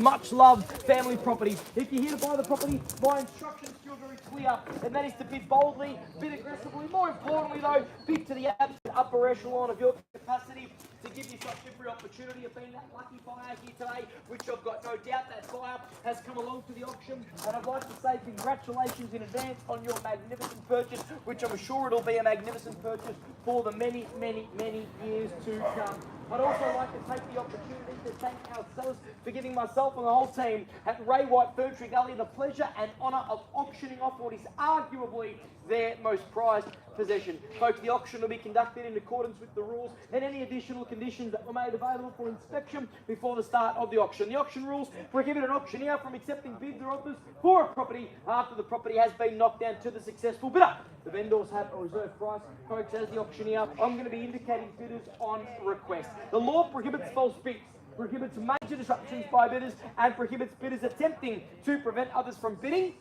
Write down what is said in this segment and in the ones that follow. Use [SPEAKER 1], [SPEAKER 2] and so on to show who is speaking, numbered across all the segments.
[SPEAKER 1] Much loved family property. If you're here to buy the property, my instructions feel very clear, and that is to bid boldly, bid aggressively. More importantly, though, bid to the absolute upper echelon of your capacity to give yourself every opportunity of being that lucky buyer here today, which I've got no doubt that buyer has come along to the auction. And I'd like to say congratulations in advance on your magnificent purchase, which I'm sure it'll be a magnificent purchase for the many, many, many years to come. I'd also like to take the opportunity to thank our sellers for giving myself and the whole team at Ray White Ferntree Gully the pleasure and honour of auctioning off what is arguably their most prized possession. Folks, the auction will be conducted in accordance with the rules and any additional conditions that were made available for inspection before the start of the auction. The auction rules prohibit an auctioneer from accepting bids or offers for a property after the property has been knocked down to the successful bidder. The vendors have a reserve price. Folks, as the auctioneer, I'm going to be indicating bidders on request. The law prohibits false bids, prohibits major disruptions by bidders, and prohibits bidders attempting to prevent others from bidding,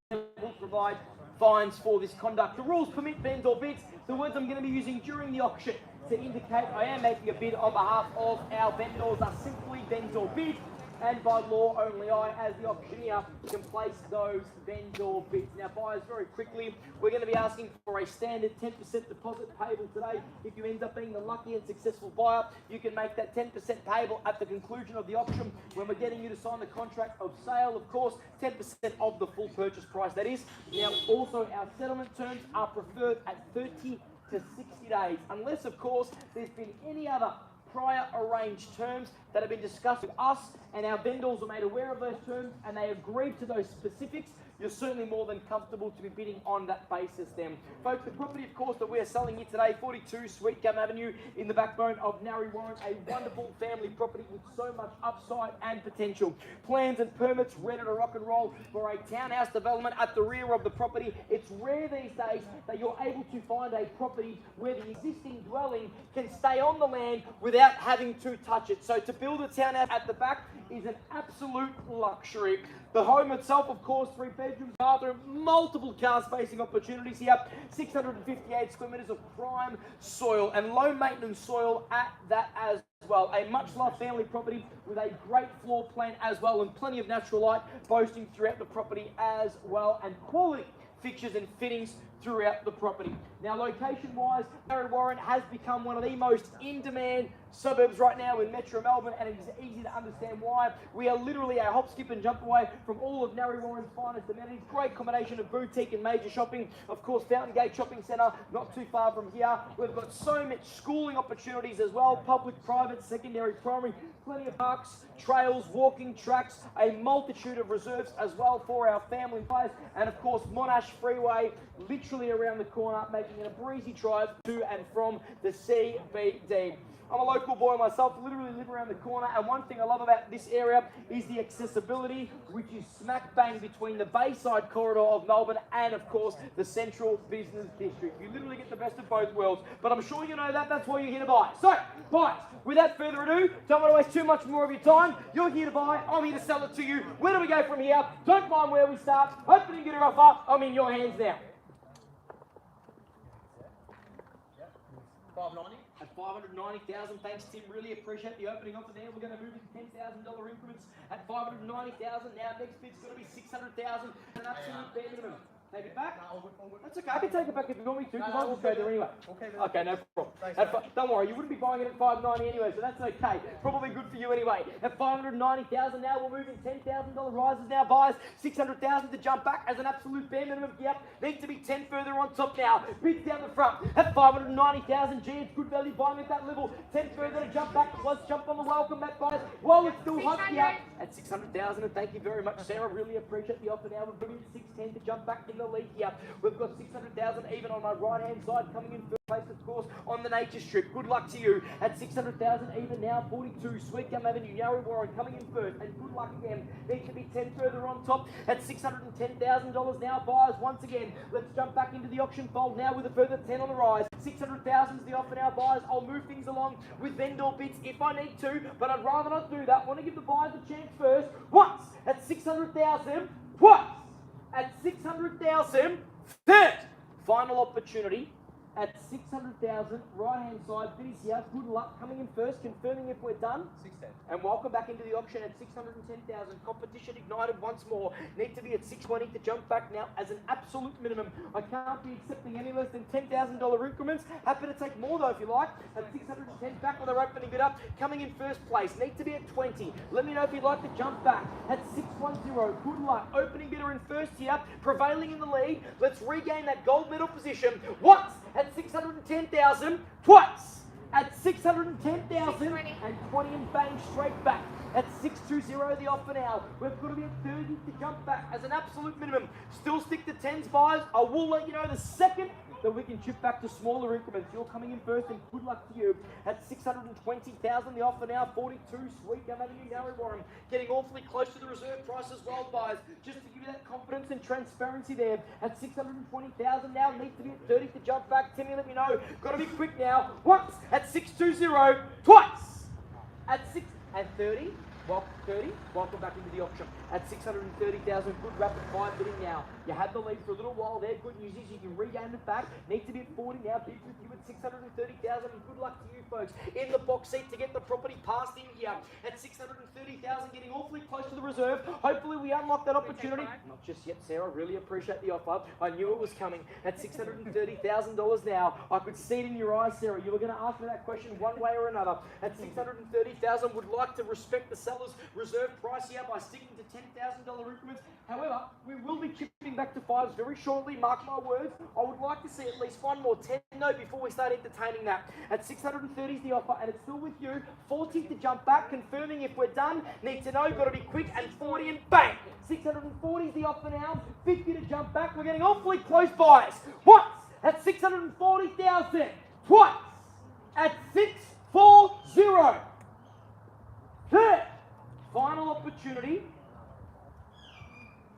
[SPEAKER 1] and will provide fines for this conduct. The rules permit vendor bids. The words I'm going to be using during the auction to indicate I am making a bid on behalf of our vendors are simply vendor bid, and by law only I, as the auctioneer, can place those vendor bids. Now buyers, very quickly, we're going to be asking for a standard 10% deposit payable today. If you end up being the lucky and successful buyer, you can make that 10% payable at the conclusion of the auction when we're getting you to sign the contract of sale. Of course, 10% of the full purchase price, that is. Now also our settlement terms are preferred at 30 to 60 days, unless of course there's been any other prior arranged terms that have been discussed with us, and our vendors were made aware of those terms and they agreed to those specifics. You're certainly more than comfortable to be bidding on that basis then. Folks, the property, of course, that we're selling here today, 42 Sweet Gum Avenue in the backbone of Narre, Warren, a wonderful family property with so much upside and potential. Plans and permits ready to rock and roll for a townhouse development at the rear of the property. It's rare these days that you're able to find a property where the existing dwelling can stay on the land without having to touch it. So to build a townhouse at the back is an absolute luxury. The home itself, of course, 3 bedrooms, bathroom, multiple car spacing opportunities here, 658 square metres of prime soil and low maintenance soil at that as well. A much loved family property with a great floor plan as well, and plenty of natural light boasting throughout the property as well, and quality fixtures and fittings throughout the property. Now, location-wise, Narre Warren has become one of the most in-demand suburbs right now in Metro Melbourne, and it is easy to understand why. We are literally a hop, skip and jump away from all of Narre Warren's finest amenities. Great combination of boutique and major shopping. Of course, Fountain Gate Shopping Centre, not too far from here. We've got so much schooling opportunities as well, public, private, secondary, primary, plenty of parks, trails, walking tracks, a multitude of reserves as well for our family buyers, and of course, Monash Freeway literally around the corner, making it a breezy drive to and from the CBD. I'm a local boy myself, literally live around the corner, and one thing I love about this area is the accessibility, which is smack bang between the Bayside corridor of Melbourne and, of course, the Central Business District. You literally get the best of both worlds, but I'm sure you know that. That's why you're here to buy. So, buyers, without further ado, don't want to waste too much more of your time. You're here to buy. I'm here to sell it to you. Where do we go from here? Don't mind where we start. Opening bidder offer. I'm in your hands now.
[SPEAKER 2] 590.
[SPEAKER 1] At 590,000, thanks Tim, really appreciate the opening offer there. We're going to move into $10,000 increments at 590,000. Now next bid's going to be 600,000, an absolute bare minimum. Take it back?
[SPEAKER 2] No, all good.
[SPEAKER 1] That's okay, I can take it back if you want me to, because I'll just go there anyway.
[SPEAKER 2] Okay,
[SPEAKER 1] no problem.
[SPEAKER 2] Thanks,
[SPEAKER 1] Don't worry, you wouldn't be buying it at 590 anyway, so that's okay. Probably good for you anyway. At 590,000 now, we're moving $10,000 rises now, buyers. 600,000 to jump back as an absolute bare minimum. Yep, needs to be 10 further on top now. Bids down the front at 590,000. Gee, it's good value buying at that level. 10 further to jump back. Let's jump on the welcome back, buyers. While it's still hot here at 600,000, and thank you very much, Sarah. Really appreciate the offer now. We're moving to 610 to jump back in the lead here. We've got 600,000 even on my right-hand side, coming in first place, of course, on the nature strip. Good luck to you at 600,000 even now. 42 Sweet Gum Avenue, Narre Warren coming in first, and good luck again. Needs to be 10 further on top at $610,000 now. Buyers, once again, let's jump back into the auction fold now with a further 10 on the rise. 600,000 is the offer now, buyers. I'll move things along with vendor bids if I need to, but I'd rather not do that. Want to give the buyers a chance first. Once at 600,000, twice at 600,000, third final opportunity at 600,000, right-hand side, Vinny's here, good luck, coming in first, confirming if we're done.
[SPEAKER 2] 610.
[SPEAKER 1] And welcome back into the auction at 610,000. Competition ignited once more. Need to be at 620 to jump back now as an absolute minimum. I can't be accepting any less than $10,000 increments. Happy to take more though if you like. At 610, back with our opening bid up. Coming in first place. Need to be at 20. Let me know if you'd like to jump back at 610. Good luck. Opening bidder in first here, prevailing in the lead. Let's regain that gold medal position. Once at 610,000. Twice at 610,000 and 20 and bang straight back at 620 the offer now. We've got to be at 30 to jump back as an absolute minimum. Still stick to 10s buyers. I will let you know the second that we can chip back to smaller increments. You're coming in first and good luck to you at 620,000 the offer now. 42 sweet Gum Avenue Narre Warren. Getting awfully close to the reserve price as well, buyers. Just to give you that confidence and transparency there at 620,000 now. Need to be at 30 to jump back. Timmy, let me know. Got to be quick now. Once at 620. Twice at 630. Well, 30, welcome back into the auction at 630,000. Good rapid fire bidding now. You had the lead for a little while there. Good news is you can regain it back. Need to be at 40 now. Bid with you at 630,000. And good luck to you folks in the box seat to get the property passed in here at 630,000. Getting awfully close to the reserve. Hopefully we unlock that opportunity. Not just yet, Sarah. Really appreciate the offer. I knew it was coming at $630,000 now. I could see it in your eyes, Sarah. You were going to ask me that question one way or another. At 630,000, would like to respect the seller's reserve price here by sticking to $10,000 increments. However, we will be chipping back to fives very shortly. Mark my words. I would like to see at least one more 10 though before we start entertaining that. At 630 is the offer, and it's still with you. 40 to jump back, confirming if we're done. Need to know, got to be quick, and 40 and bang. 640 is the offer now. 50 to jump back. We're getting awfully close, buyers. Once at 640,000. Twice at 640. Third. Final opportunity.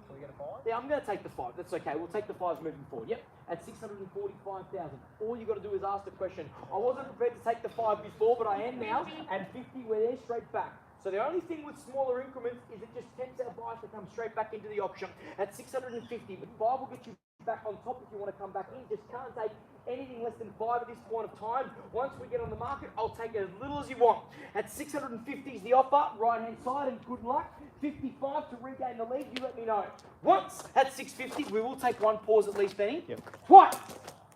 [SPEAKER 2] Can we get a 5?
[SPEAKER 1] Yeah, I'm going to take the 5. That's okay. We'll take the 5s moving forward. Yep. At 645,000. All you got to do is ask the question. I wasn't prepared to take the 5 before, but I am now. And 50, we're there straight back. So the only thing with smaller increments is it just tempts our buyers to come straight back into the auction at 650. But 5 will get you back on top if you want to come back in. Just can't take anything less than 5 at this point of time. Once we get on the market, I'll take as little as you want. At 650 is the offer, right hand side, and good luck. 55 to regain the lead, you let me know. Once at 650, we will take one pause at least, Benny.
[SPEAKER 2] Yep.
[SPEAKER 1] Twice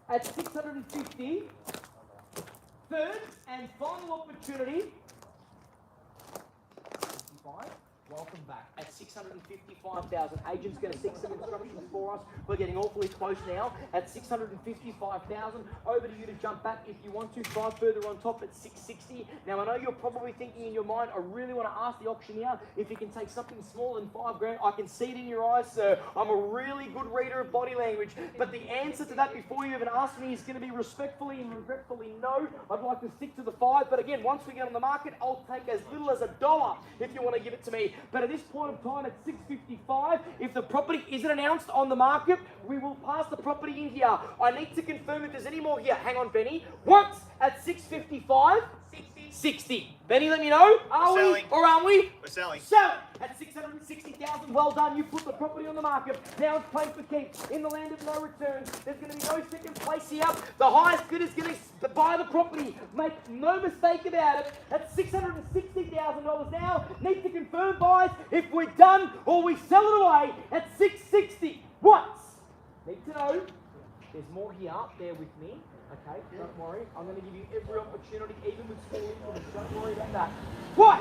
[SPEAKER 1] at 650. Third and final opportunity. 65. Welcome back at 655,000. Agent's going to seek some instructions for us. We're getting awfully close now at 655,000. Over to you to jump back if you want to. 5 further on top at 660. Now I know you're probably thinking in your mind, I really want to ask the auctioneer if you can take something smaller than 5 grand. I can see it in your eyes, sir. I'm a really good reader of body language. But the answer to that before you even ask me is going to be respectfully and regretfully no. I'd like to stick to the 5. But again, once we get on the market, I'll take as little as $1 if you want to give it to me. But at this point of time at 655, if the property isn't announced on the market, we will pass the property in here. I need to confirm if there's any more here. Hang on, Benny. Once at 655, 60. Benny, let me know. Are we or aren't we?
[SPEAKER 2] We're selling.
[SPEAKER 1] Selling at 660,000. Well done. You put the property on the market. Now it's played for keeps. In the land of no returns. There's going to be no second place here. The highest bidder is going to buy the property. Make no mistake about it. At $660,000 now. Need to confirm, buys if we're done or we sell it away at 660. Once. Need to know. There's more here. Bear with me. Okay, don't worry. I'm going to give you every opportunity, even with small increments. Don't worry about that. What?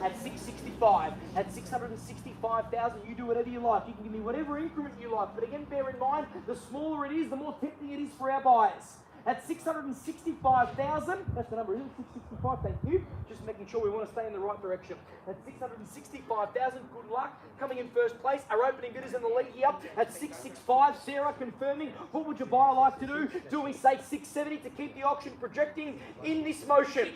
[SPEAKER 1] At 665, at 665,000, you do whatever you like. You can give me whatever increment you like. But again, bear in mind, the smaller it is, the more tempting it is for our buyers. At 665,000, that's the number, isn't it? 665, thank you. Just making sure we want to stay in the right direction. At 665,000, good luck. Coming in first place, our opening bid is in the lead here at 665. Sarah confirming, what would your buyer like to do? Do we say 670 to keep the auction projecting in this motion?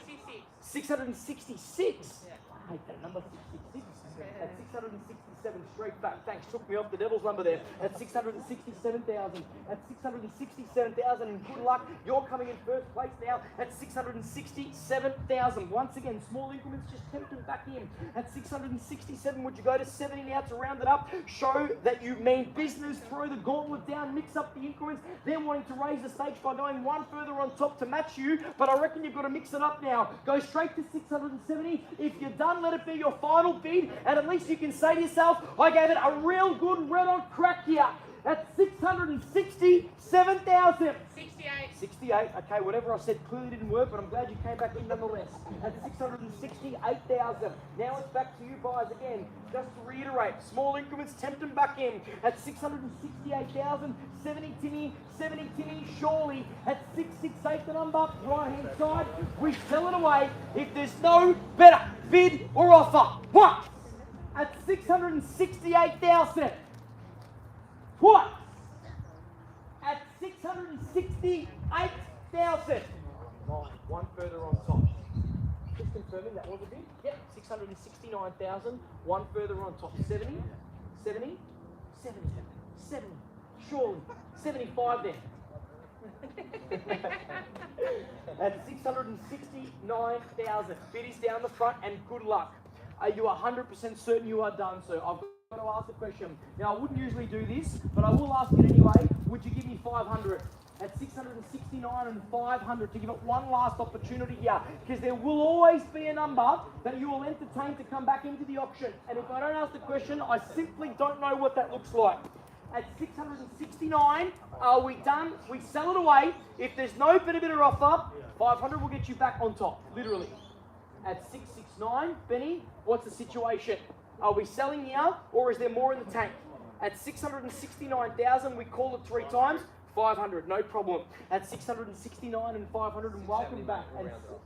[SPEAKER 1] 666. I hate that number, 666. At 666. 667 straight back. Thanks, took me off the devil's number there. At 667,000. At 667,000, and good luck. You're coming in first place now at 667,000. Once again, small increments, just tempt them back in. At 667, would you go to 70 now to round it up? Show that you mean business. Throw the gauntlet down, mix up the increments. They're wanting to raise the stakes by going one further on top to match you, but I reckon you've got to mix it up now. Go straight to 670. If you're done, let it be your final bid, and at least you can say to yourself, I gave it a real good red-on crack here. At 667,000. 68. Okay, whatever I said clearly didn't work, but I'm glad you came back in nonetheless. At 668,000. Now it's back to you guys again. Just to reiterate, small increments, tempt them back in. At 668,000, 70 Timmy, surely. At 668 the number, right hand side, we sell it away if there's no better bid or offer. What? At 668,000. What? At 668,000. One further on top. Just confirming that was a bid. Yep, 669,000. One further on top. 70. Surely. 75 then. At 669,000. Bid is down the front, and good luck. Are you 100% certain you are done, sir? I've got to ask a question. Now, I wouldn't usually do this, but I will ask it anyway. Would you give me 500? At 669 and 500 to give it one last opportunity here, because there will always be a number that you will entertain to come back into the auction. And if I don't ask the question, I simply don't know what that looks like. At 669, are we done? We sell it away. If there's no better offer, 500 will get you back on top, literally. At 669, Benny, what's the situation? Are we selling here, or is there more in the tank? At 669,000, we call it 3 times. 500, no problem. At 669 and 500, and welcome back. And
[SPEAKER 2] we'll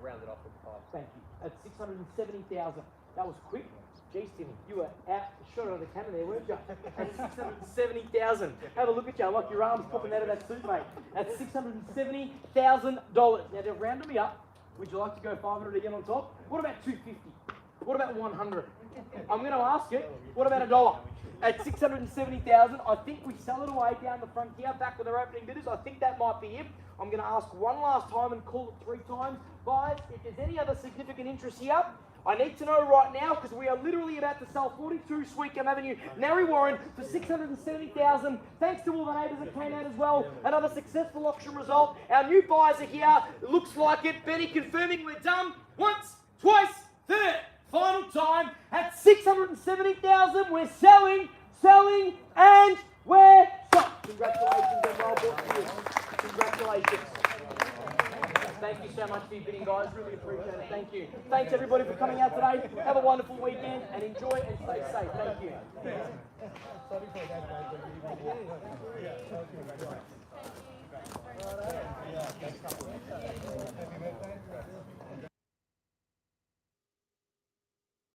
[SPEAKER 2] round it off with 5.
[SPEAKER 1] thank you. At 670,000, that was quick. Geez, Timmy, you were out, shot out of the cannon there, weren't you? At 670,000. Have a look at you, like your arms popping out of that suit, mate. At $670,000. Now, to round me up, would you like to go 500 again on top? What about 250? What about 100? I'm going to ask it. What about $1? At 670,000, I think we sell it away down the front here, back with our opening bidders. I think that might be it. I'm going to ask one last time and call it 3 times. Guys, if there's any other significant interest here, I need to know right now, because we are literally about to sell 42 Sweetgum Avenue, Narre Warren, for 670,000. Thanks to all the neighbours that came out as well. Another successful auction result. Our new buyers are here. It looks like it. Benny confirming we're done. Once, twice, third. Final time at 670,000. We're selling, and we're sold. Congratulations and well done to you. Congratulations. Thank you so much for your bidding, guys. Really appreciate it. Thank you. Thanks everybody for coming out today. Have a wonderful weekend and enjoy and stay safe. Thank you.